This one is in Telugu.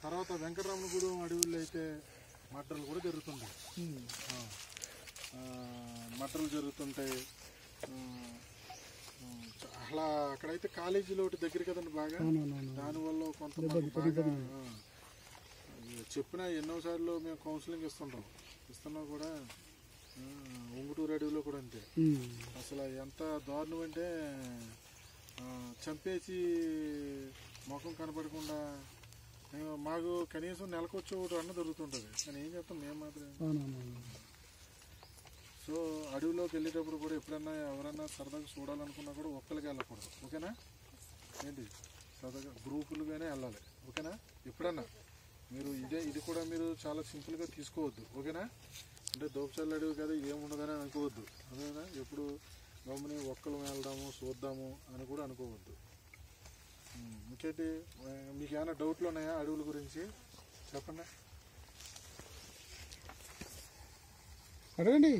తర్వాత వెంకటరమణగూడెం అడవుల్లో అయితే మడ్రలు కూడా జరుగుతుంటాయి. మడ్రలు జరుగుతుంటాయి. అలా అక్కడైతే కాలేజీలో ఒకటి దగ్గర కదండి బాగా, దానివల్ల కొంతమంది బాగా చెప్పిన ఎన్నోసార్లు మేము కౌన్సిలింగ్ ఇస్తున్నా కూడా ఉంగుటూరు అడవిలో కూడా అంతే. అసలు ఎంత దారుణం అంటే చంపేసి ముఖం కనపడకుండా మాకు కనీసం నెలకొచ్చి ఒకటి అన్న దొరుకుతుంటుంది, కానీ ఏం చేస్తాం మేము మాత్రం. సో అడవిలోకి వెళ్ళేటప్పుడు కూడా ఎప్పుడన్నా ఎవరన్నా సరదాగా చూడాలనుకున్నా కూడా ఒక్కరికి వెళ్ళకూడదు, ఓకేనా? ఏంటి సరదాగా గ్రూపులుగానే వెళ్ళాలి, ఓకేనా? ఎప్పుడన్నా మీరు ఇది కూడా మీరు చాలా సింపుల్గా తీసుకోవద్దు, ఓకేనా? అంటే దోపచాలు అడవి కదా ఏముండదని అనుకోవద్దు, అదేనా? ఎప్పుడు గమ్ముని ఒక్కరు వెళ్దాము చూద్దాము అని కూడా అనుకోవద్దు. ఇంకేంటి మీకు ఏమైనా డౌట్లు ఉన్నాయా అడవుల గురించి చెప్పండి, అడగండి.